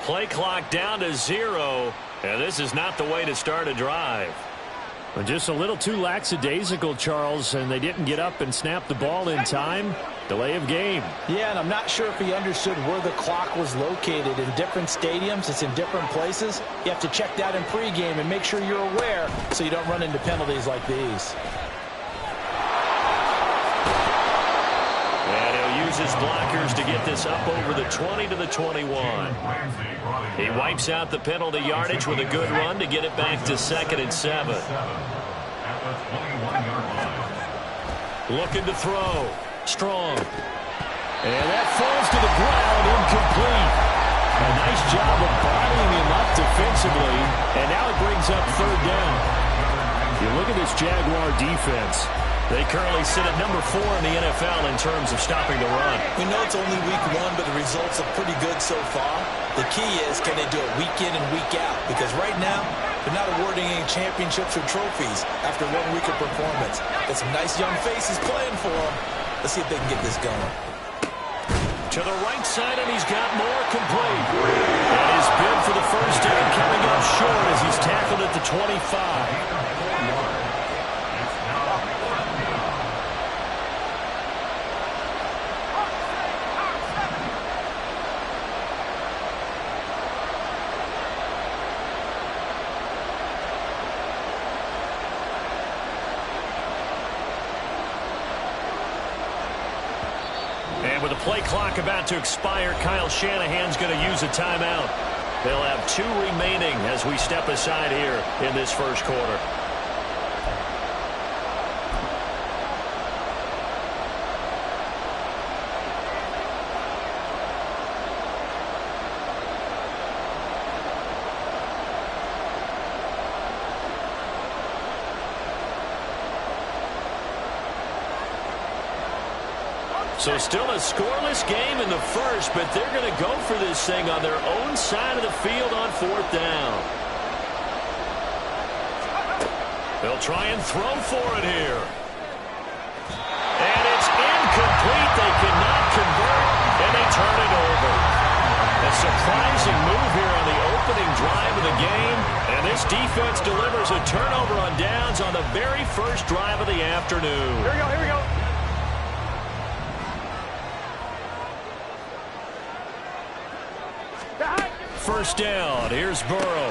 Play clock down to 0, and this is not the way to start a drive. Well, just a little too lackadaisical, Charles, and they didn't get up and snap the ball in time. Delay of game. Yeah, and I'm not sure if he understood where the clock was located. In different stadiums, it's in different places. You have to check that in pregame and make sure you're aware so you don't run into penalties like these. And he'll use his blockers to get this up over the 20 to the 21. He wipes out the penalty yardage with a good run to get it back to 2nd and 7. Looking to throw. Strong. And that falls to the ground, incomplete. A nice job of bottling him up defensively, and now it brings up 3rd down. You look at this Jaguar defense. They currently sit at number 4 in the NFL in terms of stopping the run. We know it's only week 1, but the results are pretty good so far. The key is, can they do it week in and week out? Because right now, they're not awarding any championships or trophies after 1 week of performance. Got some nice young faces playing for them. Let's see if they can get this going. To the right side, and he's got more complete. And his bid for the first down coming up short as he's tackled at the 25. With the play clock about to expire, Kyle Shanahan's going to use a timeout. They'll have 2 remaining as we step aside here in this first quarter. So still a scoreless game in the first, but they're going to go for this thing on their own side of the field on 4th down. They'll try and throw for it here. And it's incomplete. They cannot convert, and they turn it over. A surprising move here on the opening drive of the game, and this defense delivers a turnover on downs on the very first drive of the afternoon. Here we go, here we go. First down. Here's Burrow.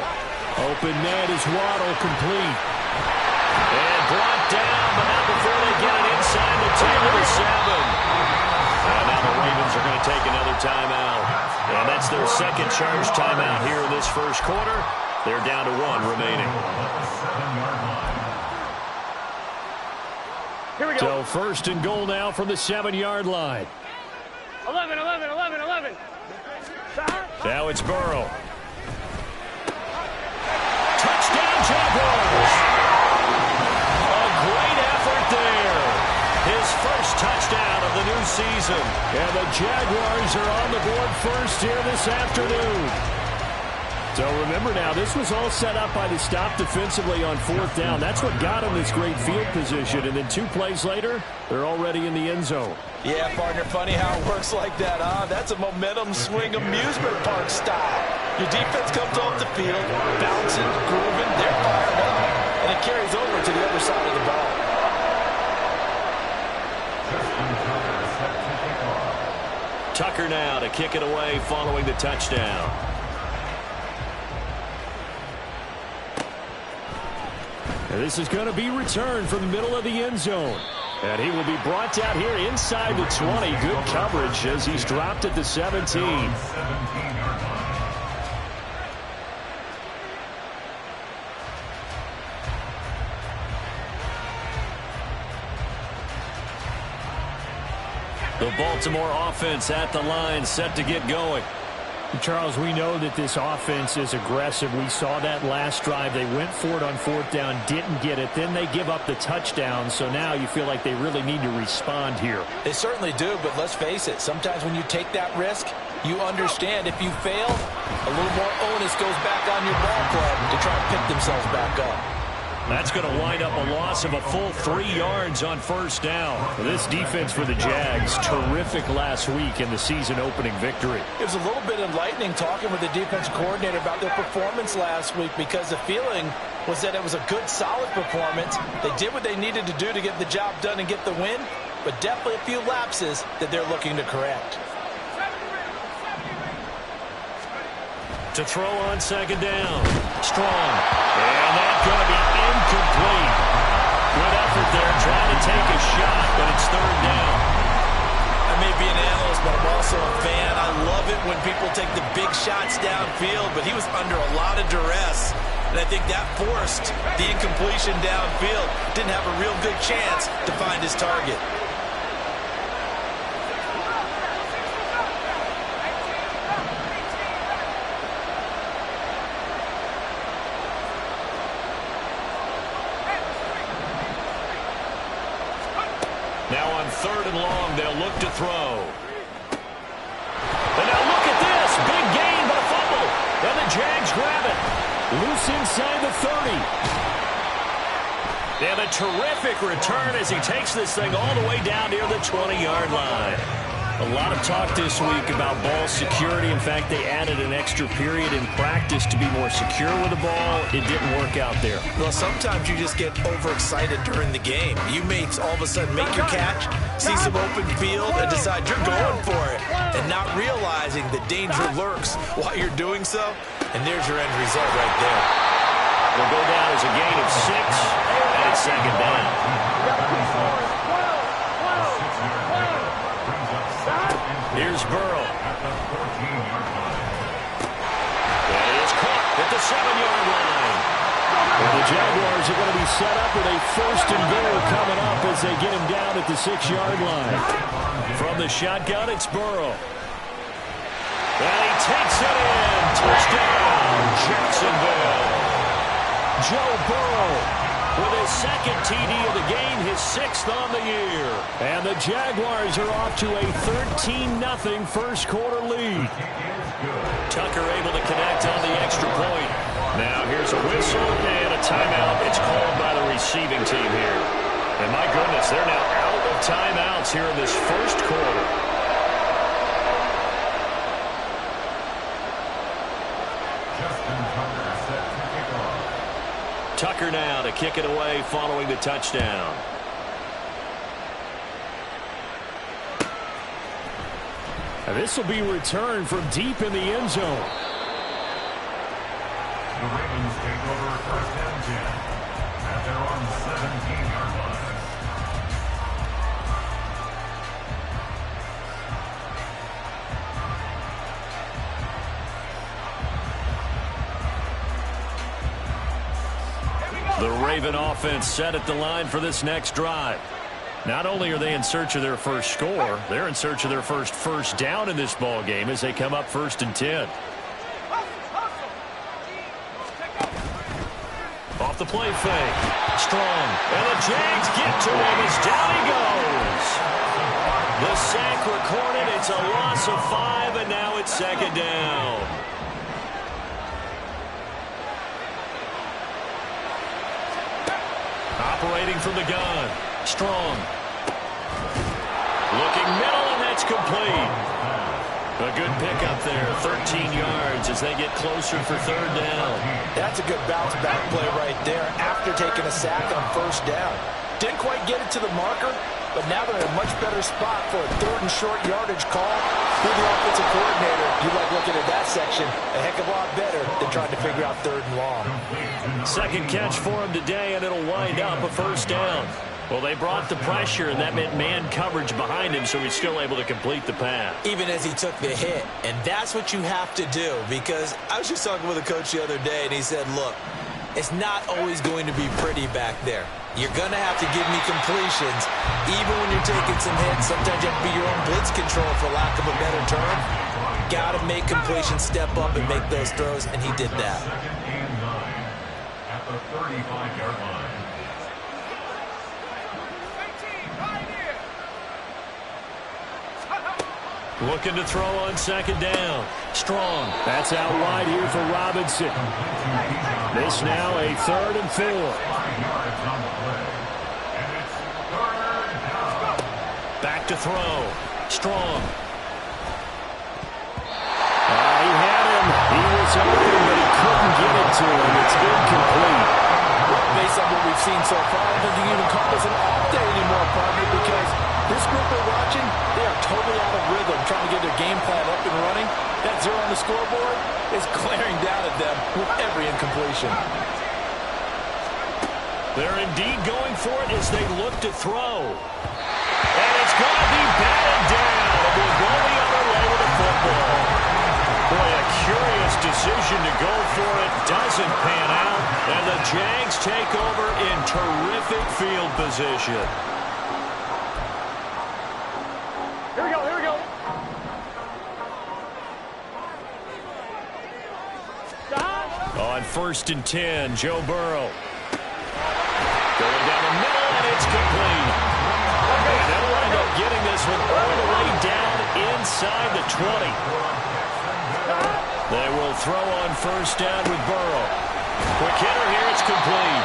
Open net is Waddle, complete. And brought down, but not before they get it inside the 10 to the 7. And now the Ravens are going to take another timeout. And that's their second charge timeout here in this first quarter. They're down to 1 remaining. Here we go. So first and goal now from the 7-yard line. 11, 11, 11, 11. Now it's Burrow. Touchdown, Jaguars! A great effort there. His first touchdown of the new season. And the Jaguars are on the board first here this afternoon. So remember now, this was all set up by the stop defensively on 4th down. That's what got them this great field position. And then 2 plays later, they're already in the end zone. Yeah, partner, funny how it works like that, huh? That's a momentum swing amusement park style. Your defense comes off the field, bouncing, grooving, they're fired up, and it carries over to the other side of the ball. Tucker now to kick it away following the touchdown. And this is going to be returned from the middle of the end zone. And he will be brought down here inside the 20. Good coverage as he's dropped at the 17. The Baltimore offense at the line, set to get going. Charles, we know that this offense is aggressive. We saw that last drive. They went for it on 4th down, didn't get it. Then they give up the touchdown. So now you feel like they really need to respond here. They certainly do, but let's face it. Sometimes when you take that risk, you understand if you fail, a little more onus goes back on your ball club to try and pick themselves back up. That's going to wind up a loss of a full 3 yards on first down. Well, this defense for the Jags, terrific last week in the season opening victory. It was a little bit enlightening talking with the defense coordinator about their performance last week, because the feeling was that it was a good, solid performance. They did what they needed to do to get the job done and get the win, but definitely a few lapses that they're looking to correct. To throw on second down. Strong. And that's going to be incomplete. Good effort there trying to take a shot, but it's third down. I may be an analyst, but I'm also a fan. I love it when people take the big shots downfield, but he was under a lot of duress. And I think that forced the incompletion downfield. Didn't have a real good chance to find his target. Now on third and long, they'll look to throw. And now look at this. Big gain, but a fumble. And the Jags grab it. Loose inside the 30. And a terrific return as he takes this thing all the way down near the 20-yard line. A lot of talk this week about ball security. In fact, they added an extra period in practice to be more secure with the ball. It didn't work out there. Well, sometimes you just get overexcited during the game. You may all of a sudden make your catch, see some open field, and decide you're going for it, and not realizing the danger lurks while you're doing so. And there's your end result right there. It'll go down as a gain of 6, and it's second down. Here's Burrow. And he is caught at the 7-yard line. Well, the Jaguars are going to be set up with a first and goal coming up as they get him down at the 6-yard line. From the shotgun, it's Burrow. And he takes it in. Touchdown, Jacksonville. Joe Burrow with his second TD of the game, his 6th on the year. And the Jaguars are off to a 13-0 first quarter lead. Tucker able to connect on the extra point. Now here's a whistle and a timeout. It's called by the receiving team here. And my goodness, they're now out of timeouts here in this first quarter. Tucker now to kick it away following the touchdown. And this will be returned from deep in the end zone. The Ravens take over first and 10 at their own 17-yard line. The Raven offense set at the line for this next drive. Not only are they in search of their first score, they're in search of their first down in this ball game as they come up 1st and 10. Off the play fake. Strong. And the Jags get to him as down he goes. The sack recorded. It's a loss of 5, and now it's second down. Operating from the gun. Strong. Looking middle, and that's complete. A good pickup there. 13 yards as they get closer for third down. That's a good bounce back play right there after taking a sack on first down. Didn't quite get it to the marker, but now they're in a much better spot for a 3rd and short yardage call. You're the offensive coordinator. You like looking at that section a heck of a lot better than trying to figure out 3rd and long. Second catch for him today, and it'll wind up a first down. Well, they brought the pressure, and that meant man coverage behind him, so he's still able to complete the pass. Even as he took the hit. And that's what you have to do, because I was just talking with a coach the other day, and he said, look, it's not always going to be pretty back there. You're going to have to give me completions. Even when you're taking some hits, sometimes you have to be your own blitz control, for lack of a better term. Got to make completions, step up, and make those throws, and he did that. Second and 9 at the 35-yard line. Looking to throw on second down. Strong. That's out wide here for Robinson. This now a 3rd and 4. 5 yards on the play. And it's 3rd down. Back to throw. Strong. He had him. He was open, but he couldn't get it to him. It's incomplete. Based on what we've seen so far, I don't think you can call this an off day anymore, partner, because this group we're watching, they are totally out of rhythm, trying to get their game plan up and running. That 0 on the scoreboard is glaring down at them with every incompletion. They're indeed going for it as they look to throw. And it's going to be batted down. It will go the other way with the football. Boy, a curious decision to go for it. Doesn't pan out. And the Jags take over in terrific field position. Here we go, here we go. Stop. On 1st and 10, Joe Burrow. Going down the middle, and it's complete. And they'll wind up getting this one all the way down inside the 20. They will throw on 1st down with Burrow. Quick hitter here, it's complete.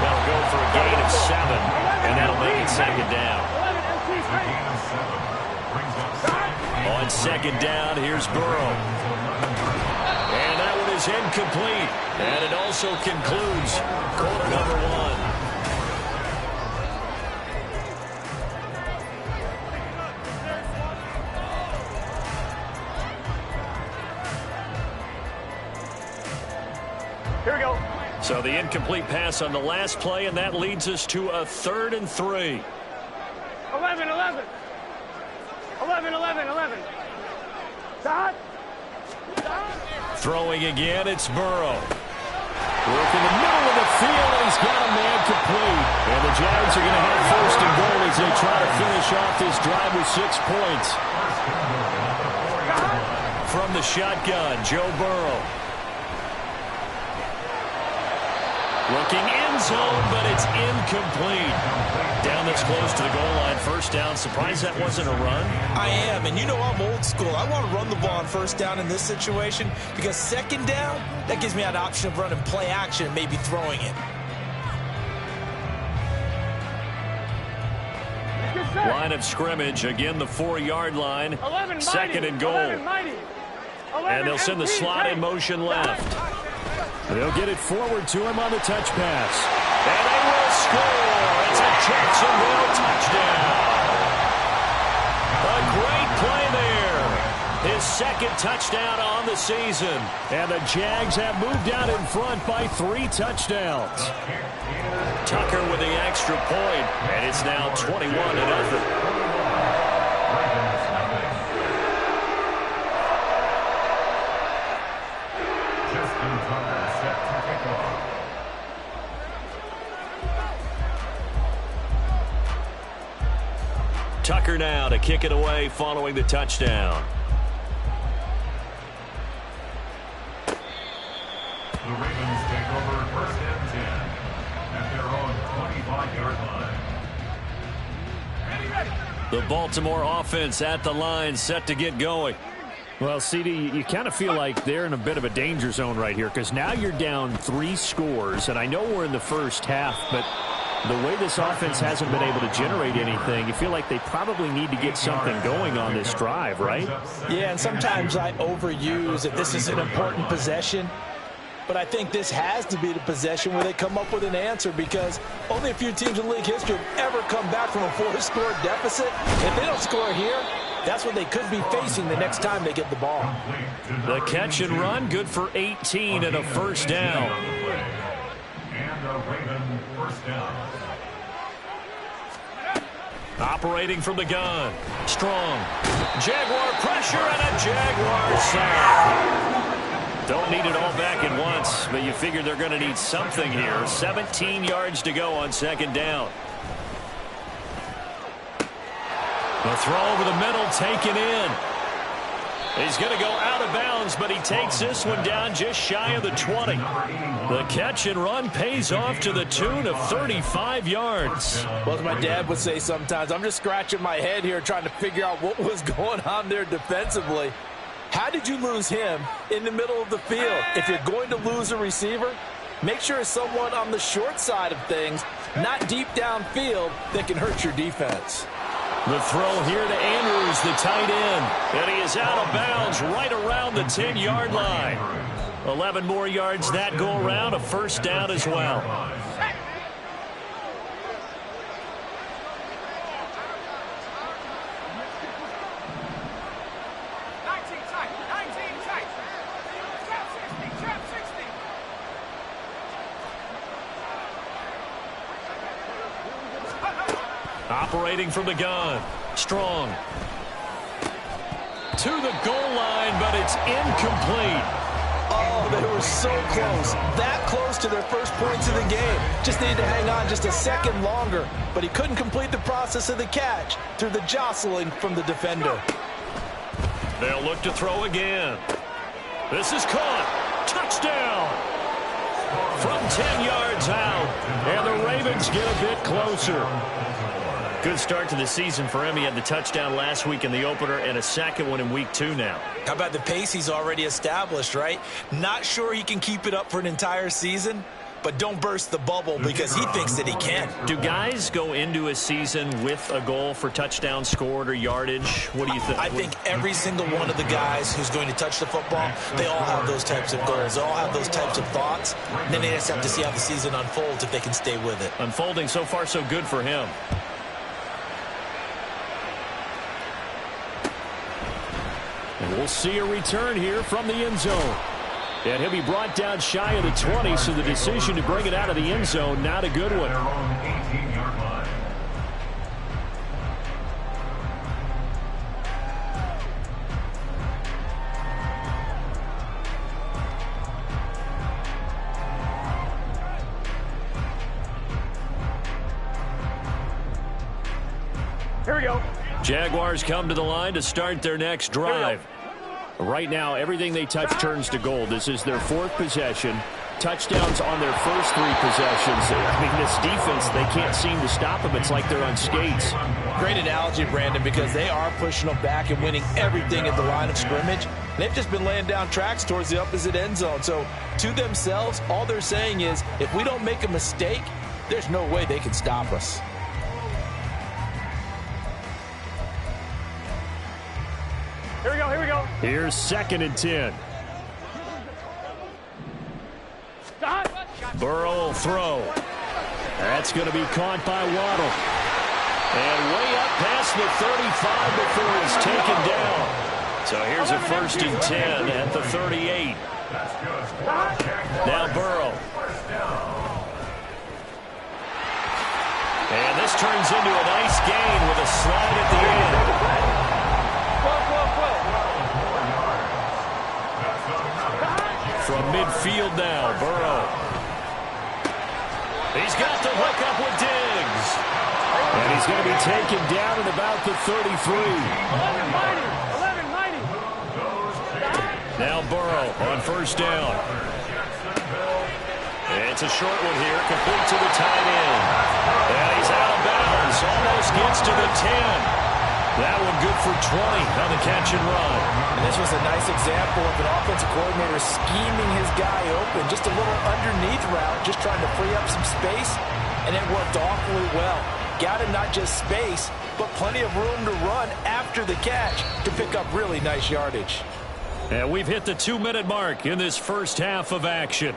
That'll go for a gain of 7, and that'll make it 2nd down. On 2nd down, here's Burrow. And that one is incomplete. And it also concludes quarter number 1. Here we go. So the incomplete pass on the last play, and that leads us to a 3rd and 3. 11, 11. 11, 11, 11. Stop. Throwing again, it's Burrow. Work in the middle of the field, and he's got a man complete. And the Jags are going to have 1st and goal as they try to finish off this drive with 6 points. From the shotgun, Joe Burrow. Looking end zone, but it's incomplete. Down this close to the goal line, 1st down. Surprised that wasn't a run? I am, and you know I'm old school. I want to run the ball on 1st down in this situation because 2nd down, that gives me an option of running play action and maybe throwing it. Line of scrimmage, again the 4-yard line. 11, 2nd and goal. 11, 11, and they'll send the slot in motion left. They'll get it forward to him on the touch pass. And they will score. It's a Jacksonville touchdown. A great play there. His 2nd touchdown on the season. And the Jags have moved out in front by 3 touchdowns. Tucker with the extra point, and it's now 21-0. Tucker now to kick it away following the touchdown. The Ravens take over 1st and 10 at their own 25-yard line. The Baltimore offense at the line, set to get going. Well, CD, you kind of feel like they're in a bit of a danger zone right here because now you're down 3 scores, and I know we're in the 1st half, but the way this offense hasn't been able to generate anything, you feel like they probably need to get something going on this drive, right? Yeah, and sometimes I overuse that this is an important possession. But I think this has to be the possession where they come up with an answer because only a few teams in league history have ever come back from a 4-score deficit. If they don't score here, that's what they could be facing the next time they get the ball. The catch and run, good for 18 and a 1st down. And a Raven 1st down. Operating from the gun. Strong. Jaguar pressure and a Jaguar sack. Don't need it all back at once, but you figure they're going to need something here. 17 yards to go on 2nd down. The throw over the middle taken in. He's going to go out of bounds, but he takes this one down just shy of the 20. The catch and run pays off to the tune of 35 yards. Well, as my dad would say sometimes, I'm just scratching my head here trying to figure out what was going on there defensively. How did you lose him in the middle of the field? If you're going to lose a receiver, make sure it's someone on the short side of things, not deep downfield, that can hurt your defense. The throw here to Andrews, the tight end. And he is out of bounds right around the 10-yard line. 11 more yards that go around, a first down as well. Operating from the gun. Strong. To the goal line, but it's incomplete. Oh, they were so close. That close to their first points of the game. Just needed to hang on just a second longer. But he couldn't complete the process of the catch through the jostling from the defender. They'll look to throw again. This is caught. Touchdown. From 10 yards out. And the Ravens get a bit closer. Good start to the season for him. He had the touchdown last week in the opener and a second one in week 2 now. How about the pace he's already established, right? Not sure he can keep it up for an entire season, but don't burst the bubble because he thinks that he can. Do guys go into a season with a goal for touchdown scored or yardage? What do you think? I think every single one of the guys who's going to touch the football, they all have those types of goals. They all have those types of thoughts. And then they just have to see how the season unfolds if they can stay with it. Unfolding so far so good for him. And we'll see a return here from the end zone. And he'll be brought down shy of the 20, so the decision to bring it out of the end zone, not a good one. Their own 18-yard line. Here we go. Jaguars come to the line to start their next drive. Right now, everything they touch turns to gold. This is their 4th possession. Touchdowns on their first 3 possessions. I mean, this defense, they can't seem to stop them. It's like they're on skates. Great analogy, Brandon, because they are pushing them back and winning everything at the line of scrimmage. They've just been laying down tracks towards the opposite end zone. So, to themselves, all they're saying is, if we don't make a mistake, there's no way they can stop us. Here we go, here we go. Here's 2nd and 10. Stop. Burrow will throw. That's going to be caught by Waddle. And way up past the 35 before it's taken down. So here's a 1st and 10 at the 38. Now Burrow. And this turns into a nice gain with a slide at the end. From midfield now, Burrow. He's got the hook up with Diggs. And he's going to be taken down at about the 33. 11 mighty. Now Burrow on 1st down. It's a short one here, complete to the tight end. And he's out of bounds, almost gets to the 10. That one good for 20 on the catch and run. And this was a nice example of an offensive coordinator scheming his guy open. Just a little underneath route, just trying to free up some space, and it worked awfully well. Got him not just space, but plenty of room to run after the catch to pick up really nice yardage. And we've hit the 2-minute mark in this first half of action.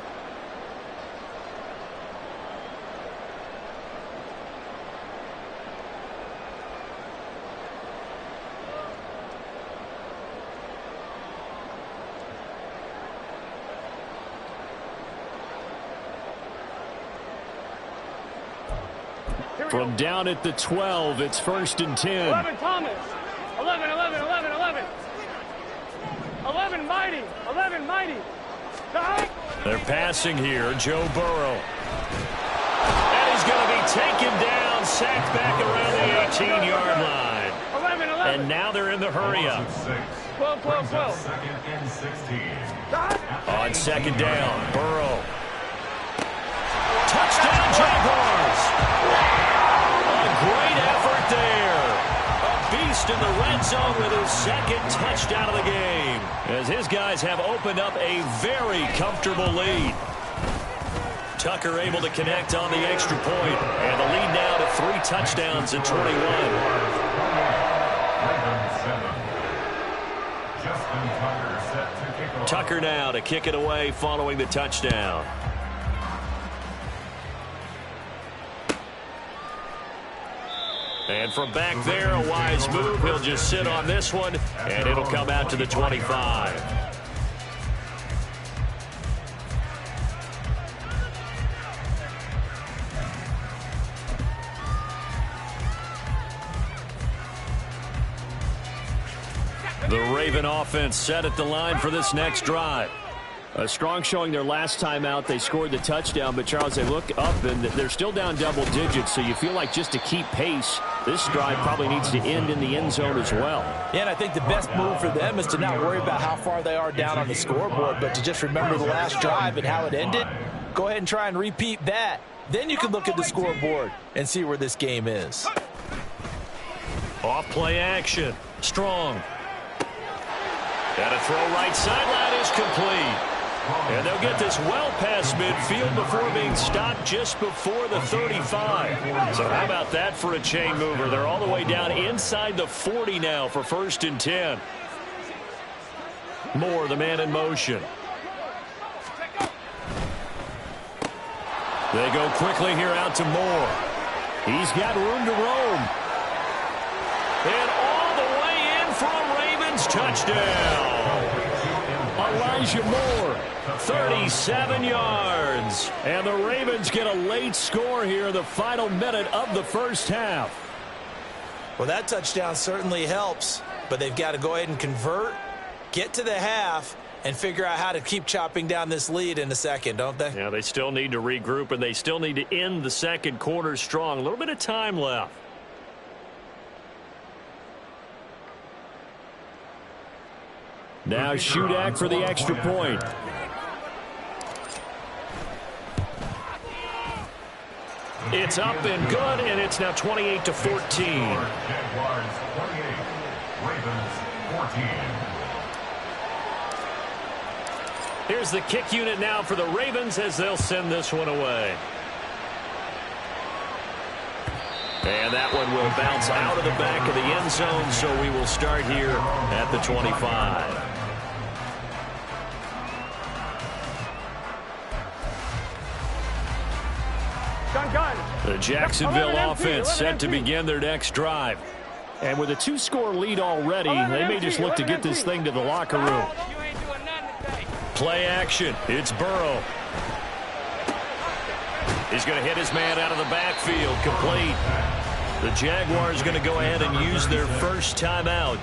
From down at the 12, it's 1st and 10. 11 Thomas. 11 mighty. 11 mighty. Stop. They're passing here, Joe Burrow. And he's going to be taken down, sacked back around the 18-yard line. 11. And now they're in the hurry-up. 12, 12, 12. Second and 16. On second down, Burrow. Touchdown, Jaguars. A great effort there. A beast in the red zone with his second touchdown of the game, as his guys have opened up a very comfortable lead. Tucker able to connect on the extra point, and the lead now to 3 touchdowns at 21. Tucker now to kick it away following the touchdown. And from back there, a wise move. He'll just sit on this one, and it'll come out to the 25. The Raven offense set at the line for this next drive. A strong showing their last time out. They scored the touchdown, but Charles, they look up and they're still down double digits, so you feel like just to keep pace, this drive probably needs to end in the end zone as well. Yeah, and I think the best move for them is to not worry about how far they are down on the scoreboard, but to just remember the last drive and how it ended. Go ahead and try and repeat that. Then you can look at the scoreboard and see where this game is. Off play action. Strong. And a throw right sideline is complete. And they'll get this well past midfield before being stopped just before the 35. So how about that for a chain mover? They're all the way down inside the 40 now for 1st and 10. Moore, the man in motion. They go quickly here out to Moore. He's got room to roam. And all the way in for a Ravens touchdown. Elijah Moore, 37 yards. And the Ravens get a late score here in the final minute of the first half. Well, that touchdown certainly helps, but they've got to go ahead and convert, get to the half, and figure out how to keep chopping down this lead in a second, don't they? Yeah, they still need to regroup, and they still need to end the second quarter strong. A little bit of time left. Now Shudak for the extra point. It's up and good, and it's now 28-14. Jaguars 28, Ravens 14. Here's the kick unit now for the Ravens as they'll send this one away. And that one will bounce out of the back of the end zone, so we will start here at the 25. The Jacksonville offense set to begin their next drive. And with a 2-score lead already, they may just look to get this thing to the locker room. Play action. It's Burrow. He's going to hit his man out of the backfield. Complete. The Jaguars going to go ahead and use their first timeout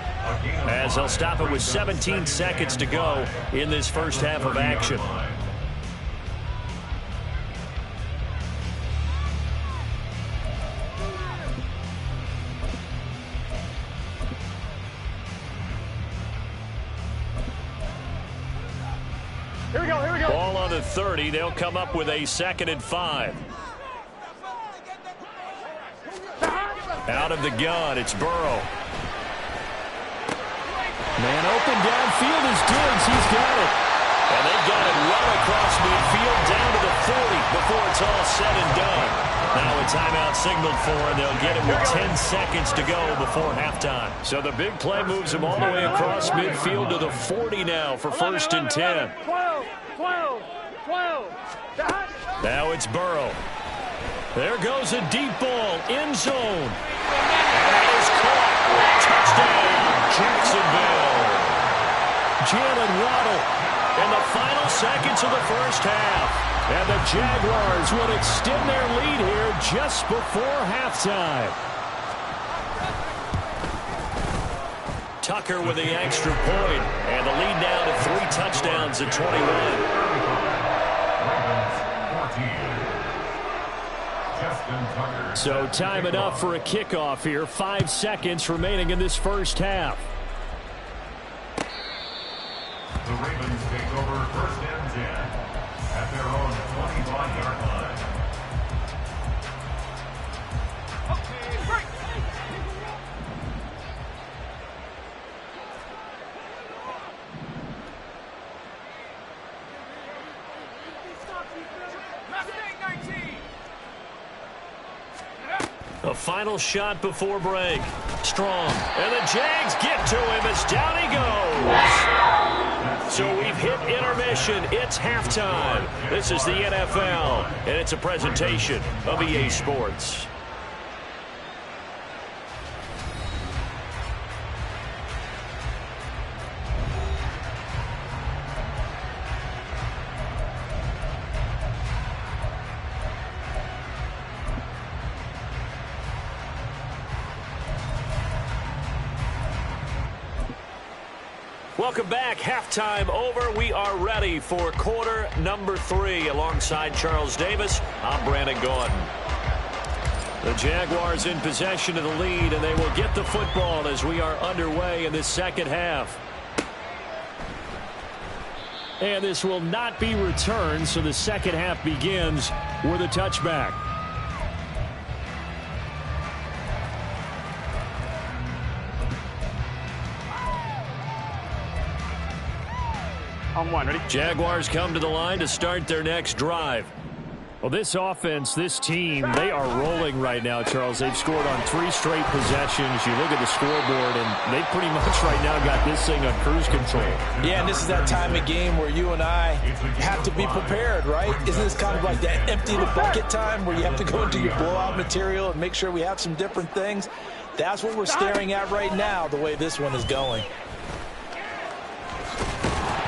as they'll stop it with 17 seconds to go in this first half of action. Here we go. Ball on the 30. They'll come up with a 2nd and 5. Out of the gun, it's Burrow. Man open downfield is Diggs. He's got it. And they've got it well across midfield down to the 40 before it's all said and done. Now a timeout signaled for, and they'll get it with 10 seconds to go before halftime. So the big play moves them all the way across midfield to the 40 now for 1st and 10. 12. Now it's Burrow. There goes a deep ball, end zone. And that is caught. Touchdown, Jacksonville. Jalen Waddle in the final seconds of the first half. And the Jaguars will extend their lead here just before halftime. Tucker with the extra point, and the lead now to 3 touchdowns at 21. So time enough for a kickoff here. 5 seconds remaining in this first half. The Ravens take over first and 10 at their own 25-yard line. A final shot before break. Strong. And the Jags get to him as down he goes. So we've hit intermission. It's halftime. This is the NFL, and it's a presentation of EA Sports. Welcome back. Halftime over. We are ready for quarter number 3. Alongside Charles Davis, I'm Brandon Gordon. The Jaguars in possession of the lead, and they will get the football as we are underway in this second half. And this will not be returned, so the second half begins with a touchback. On one, ready? Jaguars come to the line to start their next drive. Well, this offense, this team, they are rolling right now, Charles. They've scored on 3 straight possessions. You look at the scoreboard, and they pretty much right now got this thing on cruise control. Yeah, and this is that time of game where you and I have to be prepared, right? Isn't this kind of like that empty the bucket time where you have to go into your blowout material and make sure we have some different things? That's what we're staring at right now, the way this one is going.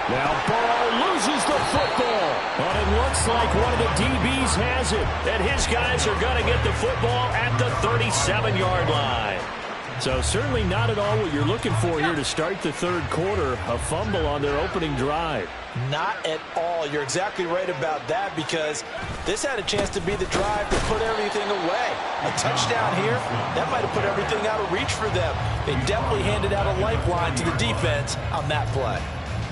Now Burrow loses the football, but it looks like one of the DBs has it. And his guys are going to get the football at the 37-yard line. So certainly not at all what you're looking for here to start the third quarter. A fumble on their opening drive. Not at all. You're exactly right about that, because this had a chance to be the drive to put everything away. A touchdown here, that might have put everything out of reach for them. They definitely handed out a lifeline to the defense on that play.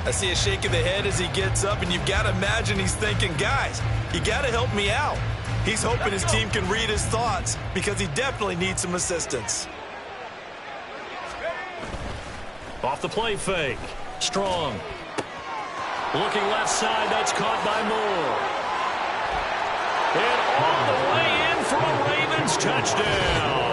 I see a shake of the head as he gets up, and you've got to imagine he's thinking, guys, you got to help me out. He's hoping his team can read his thoughts because he definitely needs some assistance. Off the play fake. Strong. Looking left side. That's caught by Moore. And all the way in for a Ravens touchdown.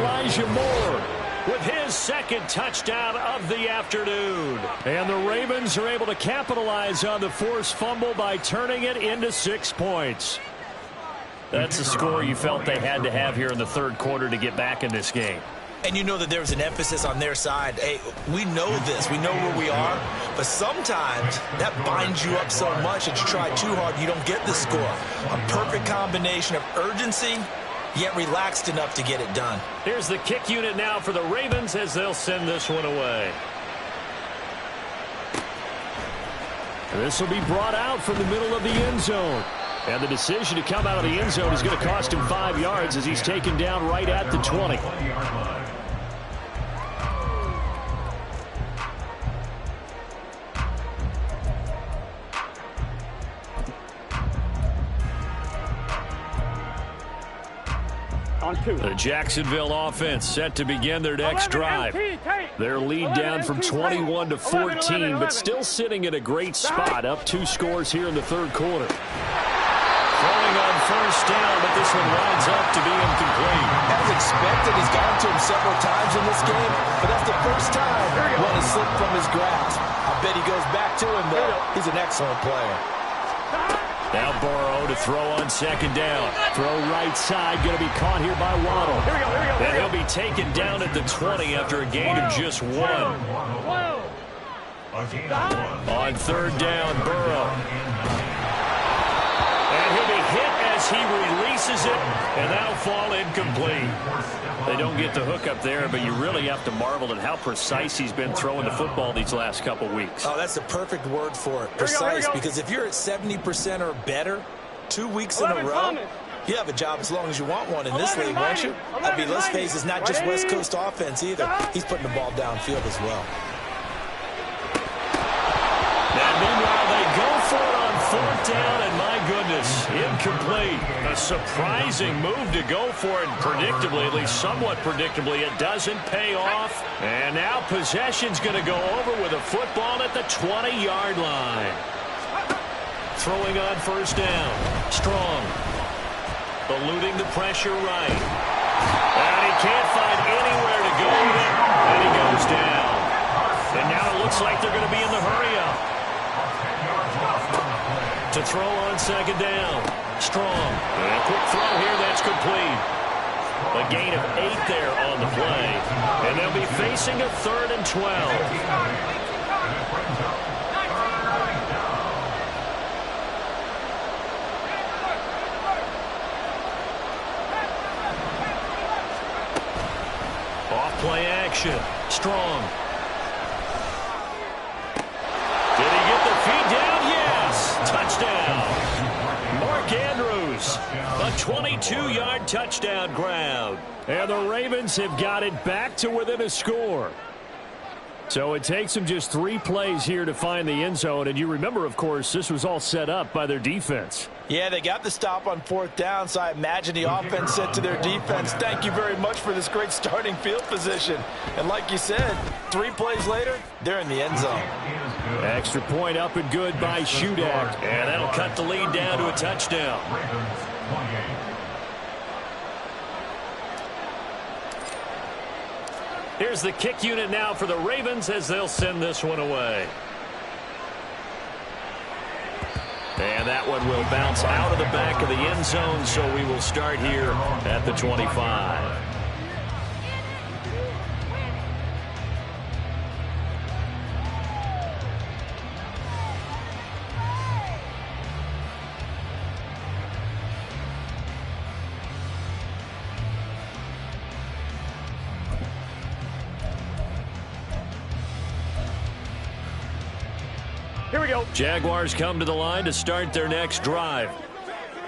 Elijah Moore with his second touchdown of the afternoon. And the Ravens are able to capitalize on the forced fumble by turning it into 6 points. That's the score you felt they had to have here in the third quarter to get back in this game. And you know that there was an emphasis on their side. Hey, we know this. We know where we are. But sometimes that binds you up so much that you try too hard, you don't get the score. A perfect combination of urgency, yet relaxed enough to get it done. Here's the kick unit now for the Ravens as they'll send this one away. This will be brought out from the middle of the end zone. And the decision to come out of the end zone is going to cost him 5 yards as he's taken down right at the 20. The Jacksonville offense set to begin their next drive. Their lead down from 21 to 14, but still sitting at a great spot, up 2 scores here in the third quarter. Throwing on first down, but this one winds up to be incomplete. As expected, he's gone to him several times in this game, but that's the first time one has slipped from his grasp. I bet he goes back to him, though. He's an excellent player. Now Burrow to throw on second down. Throw right side, going to be caught here by Waddle. And he'll be taken down at the 20 after a gain of just 1. On third down, Burrow. And he'll be hit as he releases it, and that'll fall incomplete. They don't get the hook up there, but you really have to marvel at how precise he's been throwing the football these last couple weeks. Oh, that's the perfect word for it, precise, because if you're at 70% or better 2 weeks in a row, you have a job as long as you want one in this league, won't you? I mean, let's face it, it's not just West Coast offense either. He's putting the ball downfield as well. down, and my goodness, incomplete. A surprising move to go for it, predictably, at least somewhat predictably. It doesn't pay off. And now possession's going to go over with a football at the 20-yard line. Throwing on first down. Strong. Eluding the pressure right. And he can't find anywhere to go with it. And he goes down. And now it looks like they're going to be in the hurry-up. To throw on second down. Strong. And a quick throw here. That's complete. A gain of 8 there on the play. And they'll be facing a 3rd and 12. Play action. Strong. Did he get the feed down? Yes. Touchdown. Mark Andrews. A 22-yard touchdown grab. And the Ravens have got it back to within a score. So it takes them just 3 plays here to find the end zone. And you remember, of course, this was all set up by their defense. Yeah, they got the stop on 4th down, so I imagine the offense said to their defense, thank you very much for this great starting field position. And like you said, 3 plays later, they're in the end zone. Extra point up and good by Shudak. And that'll cut the lead down to a touchdown. Here's the kick unit now for the Ravens as they'll send this one away. And that one will bounce out of the back of the end zone, so we will start here at the 25. Here we go. Jaguars come to the line to start their next drive.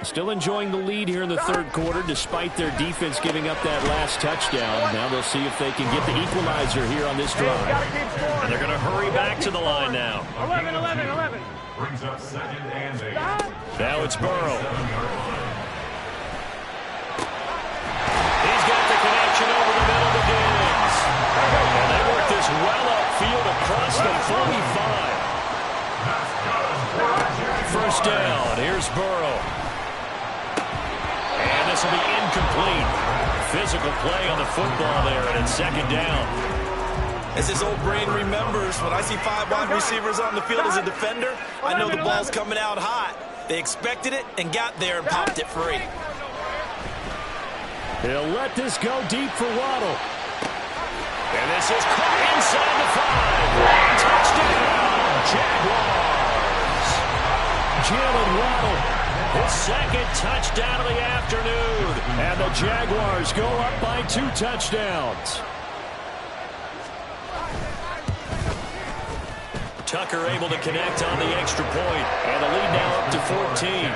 Still enjoying the lead here in the 3rd quarter despite their defense giving up that last touchdown. Now they'll see if they can get the equalizer here on this drive. And they're going to hurry back to the line now. 11. Brings up 2nd and 8. Now it's Burrow. He's got the connection over the middle to Diggs. And they work this well upfield across the 45. First down. Here's Burrow. And this will be incomplete. Physical play on the football there, and it's 2nd down. As his old brain remembers, when I see 5 wide receivers on the field as a defender, I know the ball's coming out hot. They expected it and got there and popped it free. He'll let this go deep for Waddle. And this is caught inside the 5. Touchdown, Jaguars. Jalen Waddle, his 2nd touchdown of the afternoon. And the Jaguars go up by 2 touchdowns. Tucker able to connect on the extra point. And the lead now up to 14.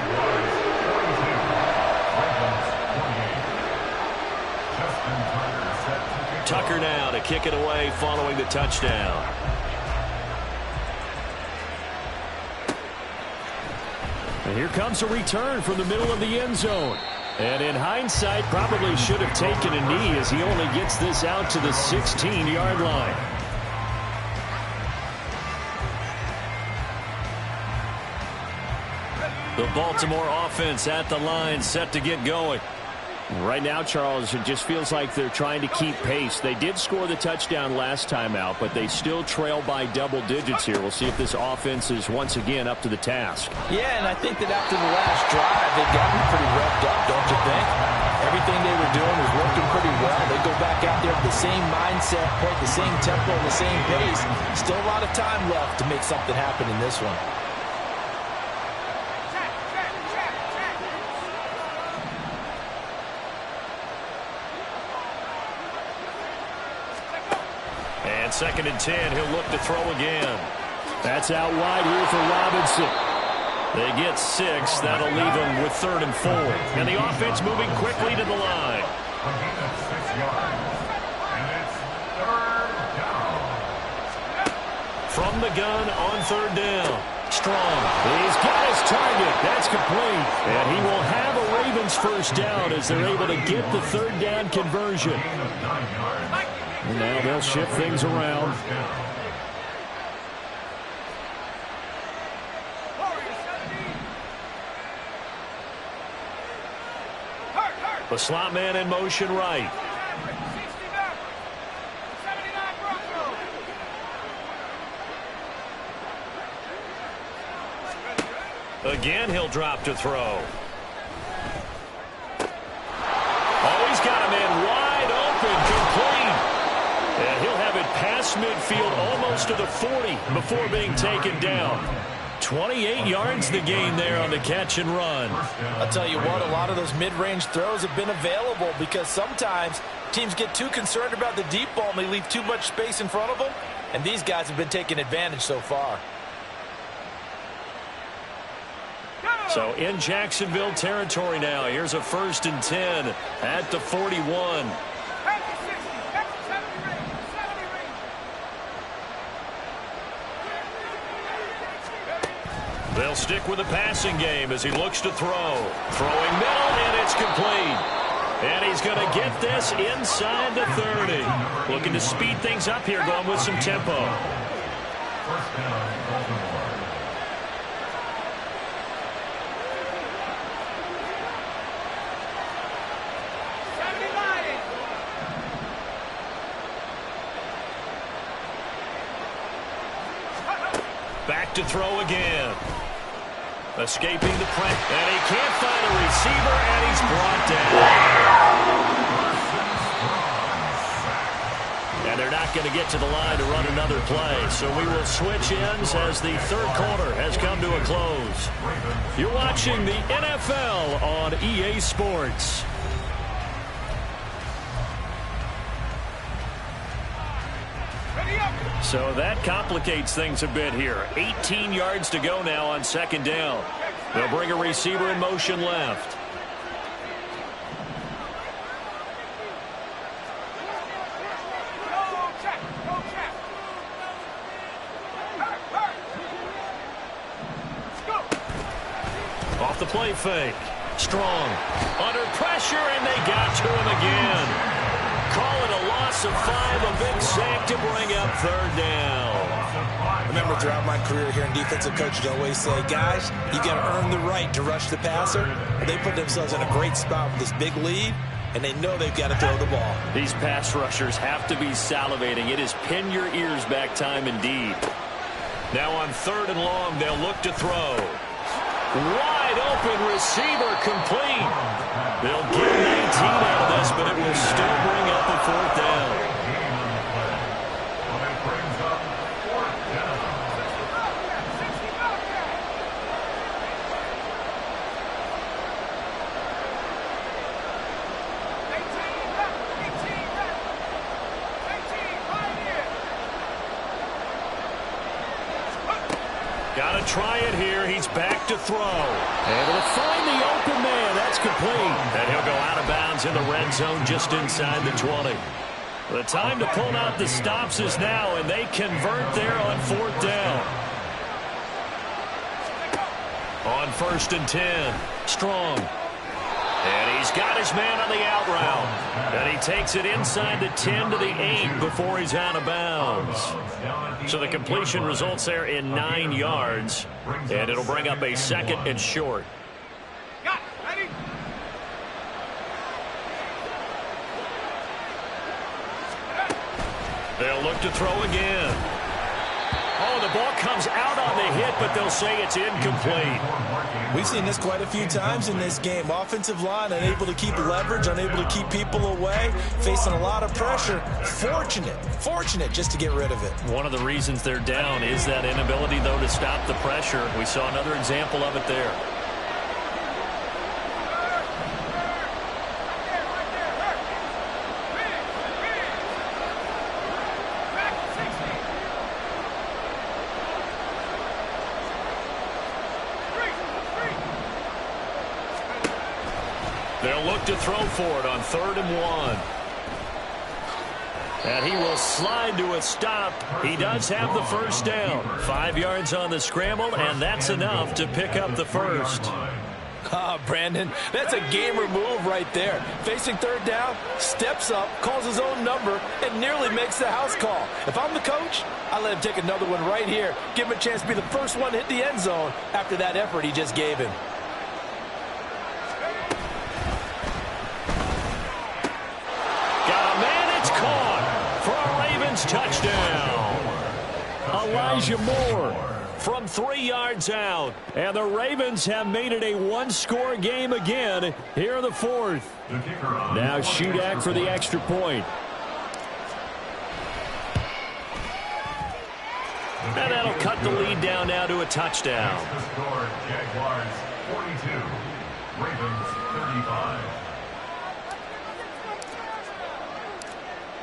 Tucker now to kick it away following the touchdown. And here comes a return from the middle of the end zone. And in hindsight, probably should have taken a knee as he only gets this out to the 16-yard line. The Baltimore offense at the line, set to get going. Right now, Charles, it just feels like they're trying to keep pace. They did score the touchdown last time out, but they still trail by double digits here. We'll see if this offense is once again up to the task. Yeah, and I think that after the last drive, they've gotten pretty revved up, don't you think? Everything they were doing was working pretty well. They go back out there with the same mindset, point the same tempo, and the same pace. Still a lot of time left to make something happen in this one. And 2nd and 10, he'll look to throw again. That's out wide here for Robinson. They get 6. That'll leave them with 3rd and 4. And the offense moving quickly to the line. From the gun on 3rd down. Strong. He's got his target. That's complete. And he will have a Ravens first down as they're able to get the third down conversion. And now they'll shift things around. The slot man in motion right. Again, he'll drop to throw. Oh, he's got a man wide open, complete. And he'll have it past midfield almost to the 40 before being taken down. 28 yards the gain there on the catch and run. I'll tell you what, a lot of those mid-range throws have been available because sometimes teams get too concerned about the deep ball and they leave too much space in front of them. And these guys have been taking advantage so far. So in Jacksonville territory now. Here's a 1st and 10 at the 41. They'll stick with the passing game as he looks to throw. Throwing middle, and it's complete. And he's going to get this inside the 30. Looking to speed things up here, going with some tempo. First down, Baltimore. Back to throw again. Escaping the pressure. And he can't find a receiver, and he's brought down. And they're not going to get to the line to run another play. So we will switch ends as the third quarter has come to a close. You're watching the NFL on EA Sports. So that complicates things a bit here. 18 yards to go now on 2nd down. They'll bring a receiver in motion left. Off the play fake. Strong. Under pressure, and they got to him again. Call it a loss of 5, a big sack to bring up 3rd down. Remember, throughout my career here in defensive coaching, I always say, guys, you got to earn the right to rush the passer. They put themselves in a great spot with this big lead, and they know they've got to throw the ball. These pass rushers have to be salivating. It is pin your ears back time indeed. Now on 3rd and long, they'll look to throw. Wide open receiver complete. They'll get 19 out of this, but it will still bring up a 4th down. Got to try it here. He's back to throw. Able to find the open man. That's complete. And he'll go out of bounds in the red zone just inside the 20. The time to pull out the stops is now, and they convert there on 4th down. On 1st and 10. Strong. And he's got his man on the out route. And he takes it inside the 10 to the 8 before he's out of bounds. So the completion results there in 9 yards. And it'll bring up a 2nd and short. They'll look to throw again. Oh, the ball comes out on the hit, but they'll say it's incomplete. We've seen this quite a few times in this game. Offensive line unable to keep leverage, unable to keep people away, facing a lot of pressure. Fortunate just to get rid of it. One of the reasons they're down is that inability, though, to stop the pressure. We saw another example of it there. They'll look to throw for it on 3rd and 1. And he will slide to a stop. He does have the first down. 5 yards on the scramble, and that's enough to pick up the first. Brandon, that's a gamer move right there. Facing third down, steps up, calls his own number, and nearly makes the house call. If I'm the coach, I let him take another one right here. Give him a chance to be the first one to hit the end zone after that effort he just gave him. Got a man, it's caught for a Ravens touchdown. Elijah Moore from 3 yards out. And the Ravens have made it a one-score game again here in the fourth. Now Shudak for the extra point. And that'll cut the lead down now to a touchdown. Jaguars 42, Ravens 35.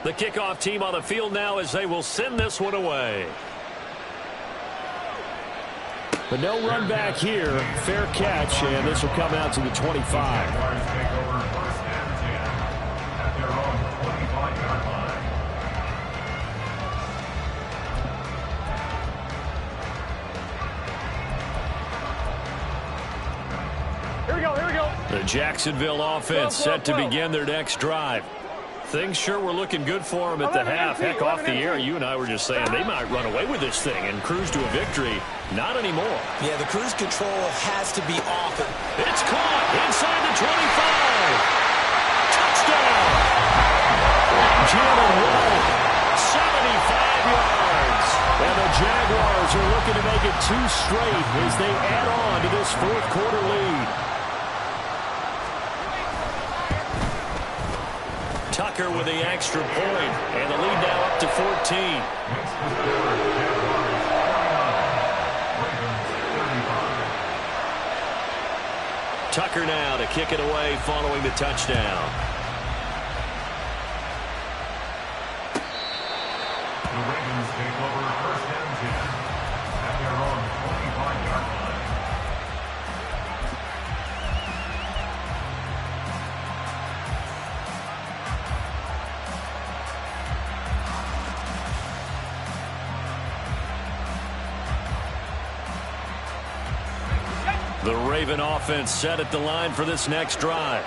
The kickoff team on the field now as they will send this one away. But no run back here. Fair catch, and this will come out to the 25. Jaguars take over first and 10 at their own 25-yard line. Here we go, here we go. The Jacksonville offense set to begin their next drive. Things sure were looking good for them at the half. Heck, off the air, you and I were just saying they might run away with this thing and cruise to a victory. Not anymore. Yeah, the cruise control has to be off. It's caught inside the 25. Touchdown. Jalen Waddle, 75 yards. And the Jaguars are looking to make it 2 straight as they add on to this fourth quarter lead. Tucker with the extra point, and the lead now up to 14. Tucker now to kick it away following the touchdown. The Ravens take over first and 10 at their own 25-yard line. The Raven offense set at the line for this next drive.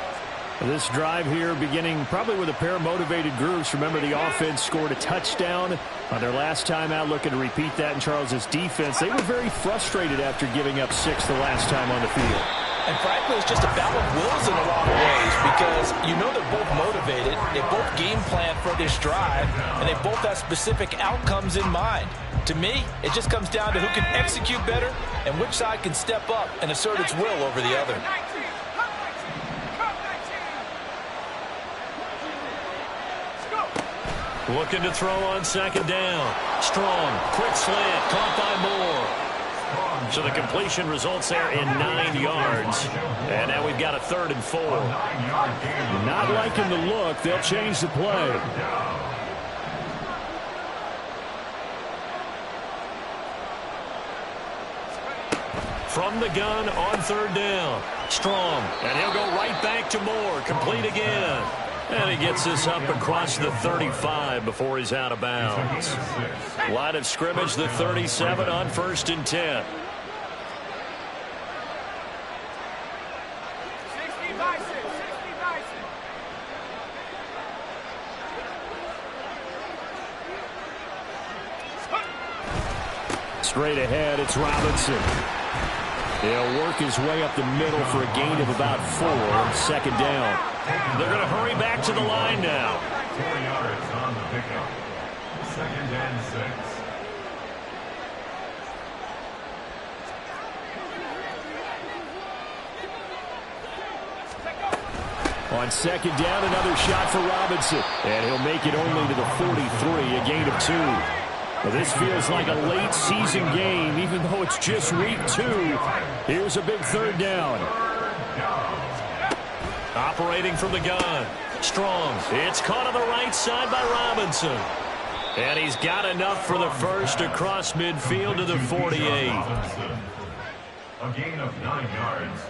This drive here beginning probably with a pair of motivated groups. Remember, the offense scored a touchdown on their last time out, looking to repeat that in Charles's defense. They were very frustrated after giving up 6 the last time on the field. And frankly, it's just a battle of wills in a lot of ways because you know they're both motivated, they both game plan for this drive, and they both have specific outcomes in mind. To me, it just comes down to who can execute better and which side can step up and assert its will over the other. Looking to throw on second down. Strong, quick slant, caught by Moore. So the completion results there in 9 yards. And now we've got a 3rd and 4. Not liking the look. They'll change the play. From the gun on 3rd down. Strong. And he'll go right back to Moore. Complete again. And he gets this up across the 35 before he's out of bounds. Line of scrimmage, the 37 on 1st and 10. Straight ahead, it's Robinson. He'll work his way up the middle for a gain of about 4 on 2nd down. They're going to hurry back to the line now. 4 yards on the pickup. 2nd and 6. On 2nd down, another shot for Robinson. And he'll make it only to the 43, a gain of 2. Well, this feels like a late season game, even though it's just week 2. Here's a big 3rd down. Operating from the gun. Strong. It's caught on the right side by Robinson. And he's got enough for the first across midfield to the 48. A gain of 9 yards.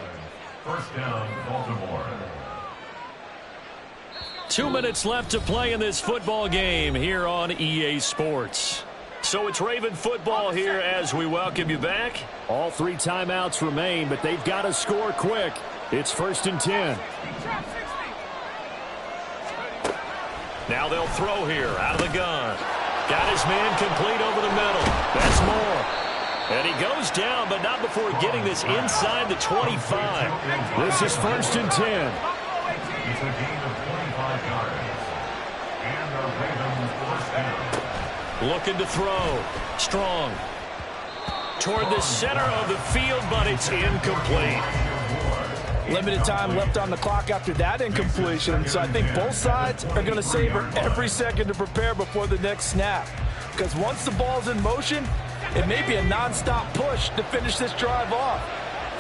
1st down, Baltimore. 2 minutes left to play in this football game here on EA Sports. So it's Raven football here as we welcome you back. All 3 timeouts remain, but they've got to score quick. It's 1st and 10. Now they'll throw here out of the gun. Got his man complete over the middle. That's more. And he goes down, but not before getting this inside the 25. This is 1st and 10. It's a gain of 25 yards. And the Ravens first down. Looking to throw. Strong. Toward the center of the field, but it's incomplete. Limited time left on the clock after that incompletion, so I think both sides are going to savor every second to prepare before the next snap. Because once the ball's in motion, it may be a non-stop push to finish this drive off.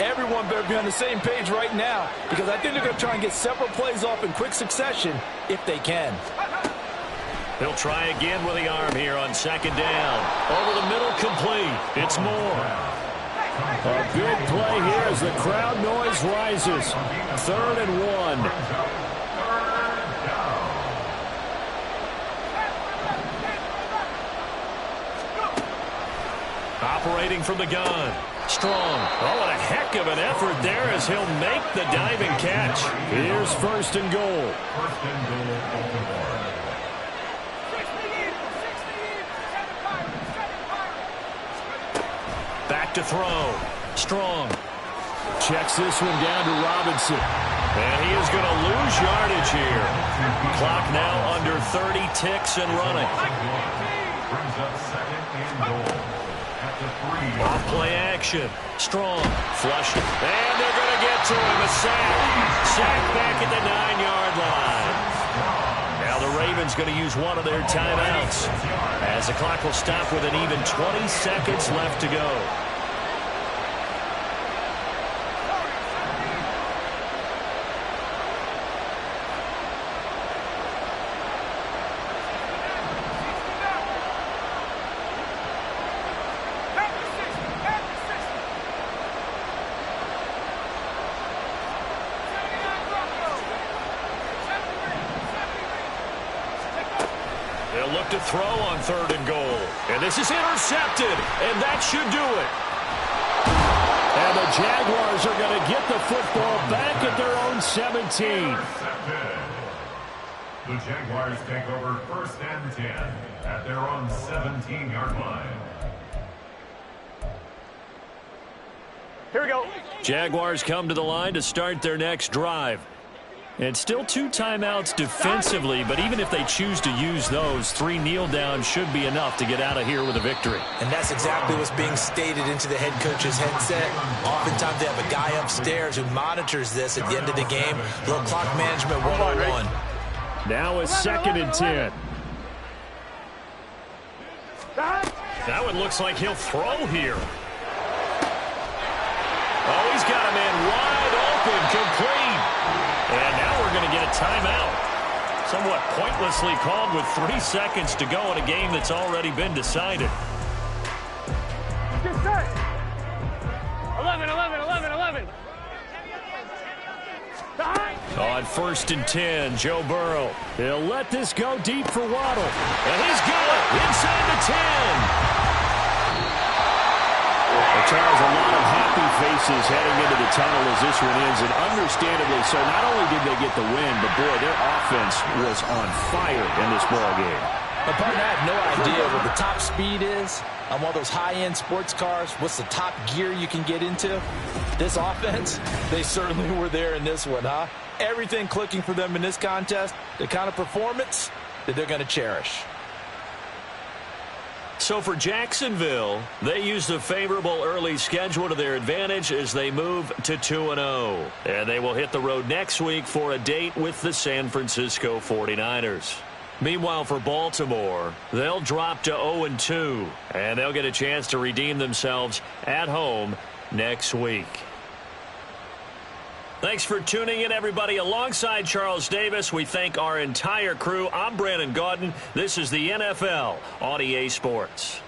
Everyone better be on the same page right now, because I think they're going to try and get several plays off in quick succession if they can. He'll try again with the arm here on 2nd down. Over the middle, complete. It's more. A big play here as the crowd noise rises. 3rd and 1. Operating from the gun. Strong. Oh, what a heck of an effort there as he'll make the diving catch. Here's 1st and goal. 1st and goal, Baltimore. Back to throw. Strong. Checks this one down to Robinson. And he is going to lose yardage here. Clock now under 30 ticks and running. Brings up 2nd and goal. At the 3. Off play action. Strong. Flush. And they're going to get to him. A sack. Sack back at the 9-yard line. Now the Ravens going to use one of their timeouts, as the clock will stop with an even 20 seconds left to go. They'll look to throw on 3rd and goal. And this is intercepted, and that should do it. And the Jaguars are going to get the football back at their own 17. The Jaguars take over 1st and 10 at their own 17-yard line. Here we go. Jaguars come to the line to start their next drive. And still 2 timeouts defensively, but even if they choose to use those, 3 kneel downs should be enough to get out of here with a victory. And that's exactly what's being stated into the head coach's headset. Oftentimes they have a guy upstairs who monitors this at the end of the game. Little clock management 101. Now it's 2nd and 10. That one looks like he'll throw here. Oh, he's got a man wide open, complete. And now we're going to get a timeout. Somewhat pointlessly called with 3 seconds to go in a game that's already been decided. Get set. 11, 11, 11, 11. On 1st and 10, Joe Burrow. He'll let this go deep for Waddle. And he's good inside the 10. Charles, a lot of happy faces heading into the tunnel as this one ends, and understandably so. Not only did they get the win, but boy, their offense was on fire in this ball game. But partner, I have no idea what the top speed is on one of those high-end sports cars. What's the top gear you can get into? This offense, they certainly were there in this one, huh? Everything clicking for them in this contest, the kind of performance that they're going to cherish. So for Jacksonville, they used a favorable early schedule to their advantage as they move to 2-0. And they will hit the road next week for a date with the San Francisco 49ers. Meanwhile, for Baltimore, they'll drop to 0-2, and they'll get a chance to redeem themselves at home next week. Thanks for tuning in, everybody. Alongside Charles Davis, we thank our entire crew. I'm Brandon Gaudin. This is the NFL on EA Sports.